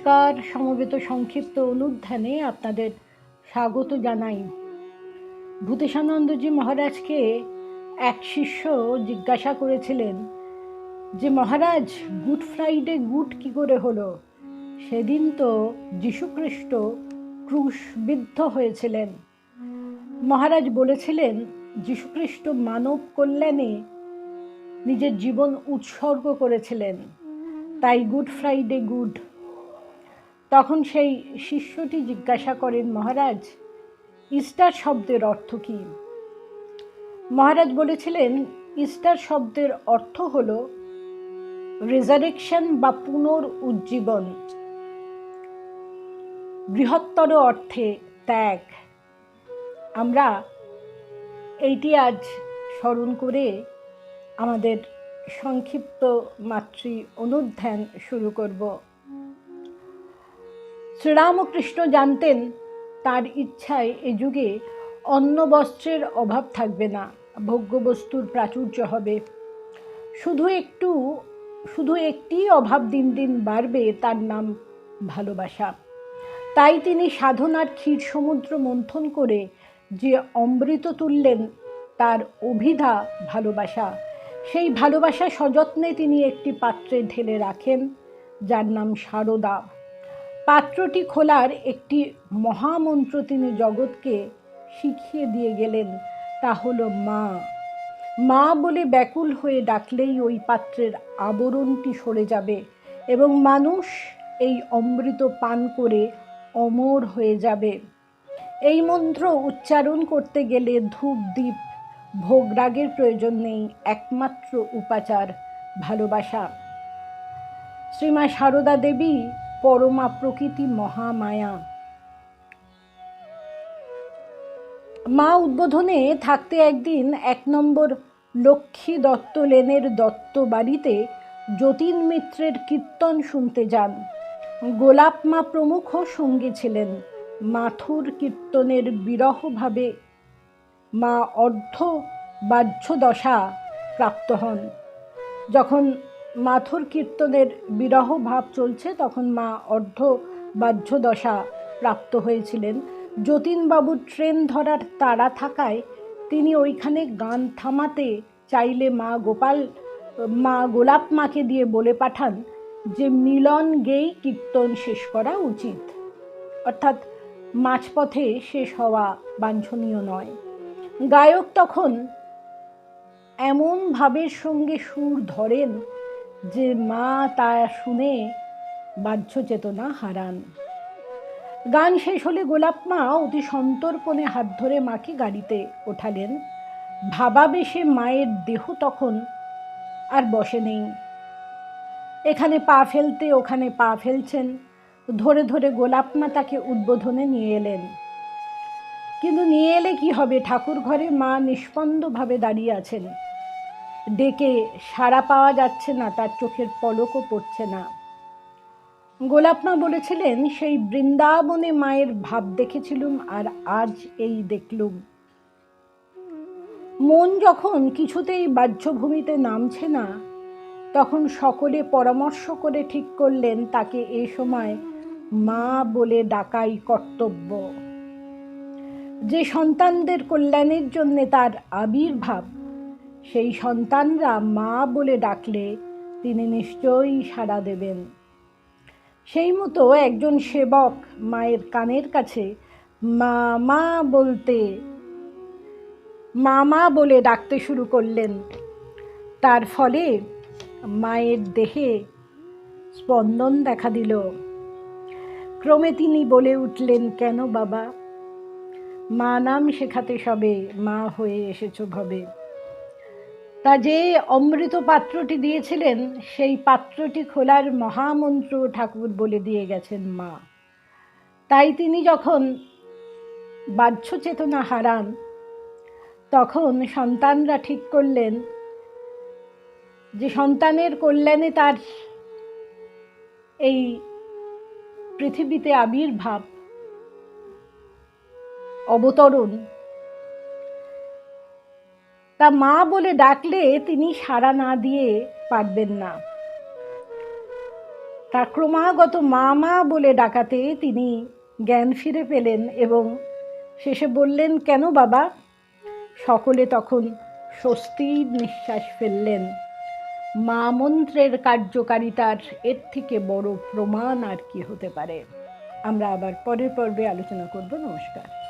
নমস্কার, সমবেত সংক্ষিপ্ত অনুধ্যানে আপনাদের স্বাগত জানাই। ভূতেশানন্দজি মহারাজকে এক শিষ্য জিজ্ঞাসা করেছিলেন যে মহারাজ, গুড ফ্রাইডে গুড কি করে হলো? সেদিন তো যীশুখ্রিস্ট ক্রুশবিদ্ধ হয়েছিলেন। মহারাজ বলেছিলেন যীশুখ্রিস্ট মানব কল্যাণে নিজের জীবন উৎসর্গ করেছিলেন, তাই গুড ফ্রাইডে গুড। তখন সেই শিষ্যটি জিজ্ঞাসা করেন, মহারাজ, ইস্টার শব্দের অর্থ কি? মহারাজ বলেছিলেন, ইস্টার শব্দের অর্থ হল রেজারেকশন বা পুনরুজ্জীবন, বৃহত্তর অর্থে ত্যাগ। আমরা এইটি আজ স্মরণ করে আমাদের সংক্ষিপ্ত মাতৃ অনুধ্যান শুরু করব। শ্রীরামকৃষ্ণ জানতেন তার ইচ্ছায় এ যুগে অন্ন বস্ত্রের অভাব থাকবে না, ভোগ্যবস্তুর প্রাচুর্য হবে। শুধু একটি অভাব দিন দিন বাড়বে, তার নাম ভালোবাসা। তাই তিনি সাধনার ক্ষীর সমুদ্র মন্থন করে যে অমৃত তুললেন, তার অভিধা ভালোবাসা। সেই ভালোবাসা সযত্নে তিনি একটি পাত্রে ঢেলে রাখেন, যার নাম সারদা। পাত্রটি খোলার একটি মহামন্ত্র তিনি জগৎকে শিখিয়ে দিয়ে গেলেন, তা হলো মা। মা বলে ব্যাকুল হয়ে ডাকলেই ওই পাত্রের আবরণটি সরে যাবে এবং মানুষ এই অমৃত পান করে অমর হয়ে যাবে। এই মন্ত্র উচ্চারণ করতে গেলে ধূপ দীপ ভোগরাগের প্রয়োজন নেই, একমাত্র উপাচার ভালোবাসা। শ্রীমা সারদা দেবী পরমা প্রকৃতি মহামায়া। মা উদ্বোধনে থাকতে একদিন ১ নম্বর লক্ষ্মী দত্ত লেনের দত্ত বাড়িতে যতীন মিত্রের কীর্তন শুনতে যান। গোলাপ মা প্রমুখ সঙ্গী ছিলেন। মাথুর কীর্তনের বিরহভাবে মা অর্ধ বাহ্য দশা প্রাপ্ত হন। যখন মাথুর কীর্তনের বিরহ ভাব চলছে, তখন মা অর্ধ বাহ্য দশা প্রাপ্ত হয়েছিলেন। যতীনবাবুর ট্রেন ধরার তাড়া থাকায় তিনি ওইখানে গান থামাতে চাইলে মা গোলাপ মাকে দিয়ে বলে পাঠান যে মিলন গেয়েই কীর্তন শেষ করা উচিত, অর্থাৎ মাঝপথে শেষ হওয়া বাঞ্ছনীয় নয়। গায়ক তখন এমন ভাবের সঙ্গে সুর ধরেন যে মা তা শুনে বাহ্য চেতনা হারান। গান শেষ হলে গোলাপ মা অতি সন্তর্পণে হাত ধরে মাকে গাড়িতে ওঠালেন। ভাবাবেশে মায়ের দেহ তখন আর বসে নেই। এখানে পা ফেলতে ওখানে পা ফেলছেন। ধরে ধরে গোলাপ মা তাকে উদ্বোধনে নিয়ে এলেন। কিন্তু নিয়ে এলে কি হবে, ঠাকুর ঘরে মা নিষ্পন্দভাবে দাঁড়িয়ে আছেন। ডেকে সাড়া পাওয়া যাচ্ছে না, তার চোখের পলকও পড়ছে না। গোলাপ মা বলেছিলেন, সেই বৃন্দাবনে মায়ের ভাব দেখেছিলুম, আর আজ এই দেখলুম। মন যখন কিছুতেই বাহ্যভূমিতে নামছে না, তখন সকলে পরামর্শ করে ঠিক করলেন তাকে এ সময় মা বলে ডাকাই কর্তব্য। যে সন্তানদের কল্যাণের জন্য তার আবির্ভাব, সেই সন্তানরা মা বলে ডাকলে তিনি নিশ্চয়ই সাড়া দেবেন। সেই মতো একজন সেবক মায়ের কানের কাছে মা বলে ডাকতে শুরু করলেন। তার ফলে মায়ের দেহে স্পন্দন দেখা দিল। ক্রমে তিনি বলে উঠলেন, কেন বাবা, মা নাম শেখাতে সবে, মা হয়ে এসেছ ভবে। তা যে অমৃত পাত্রটি দিয়েছিলেন, সেই পাত্রটি খোলার মহামন্ত্র ঠাকুর বলে দিয়ে গেছেন মা। তাই তিনি যখন বাহ্য চেতনা হারান, তখন সন্তানরা ঠিক করলেন যে সন্তানের কল্যাণে তার এই পৃথিবীতে আবির্ভাব, অবতরণ, তা মা বলে ডাকলে তিনি সাড়া না দিয়ে পারবেন না। তা ক্রমাগত মা মা বলে ডাকাতে তিনি জ্ঞান ফিরে পেলেন এবং শেষে বললেন, কেন বাবা? সকলে তখন স্বস্তির নিঃশ্বাস ফেললেন। মা মন্ত্রের কার্যকারিতার এর থেকে বড় প্রমাণ আর কি হতে পারে। আমরা আবার পরের পর্বে আলোচনা করব। নমস্কার।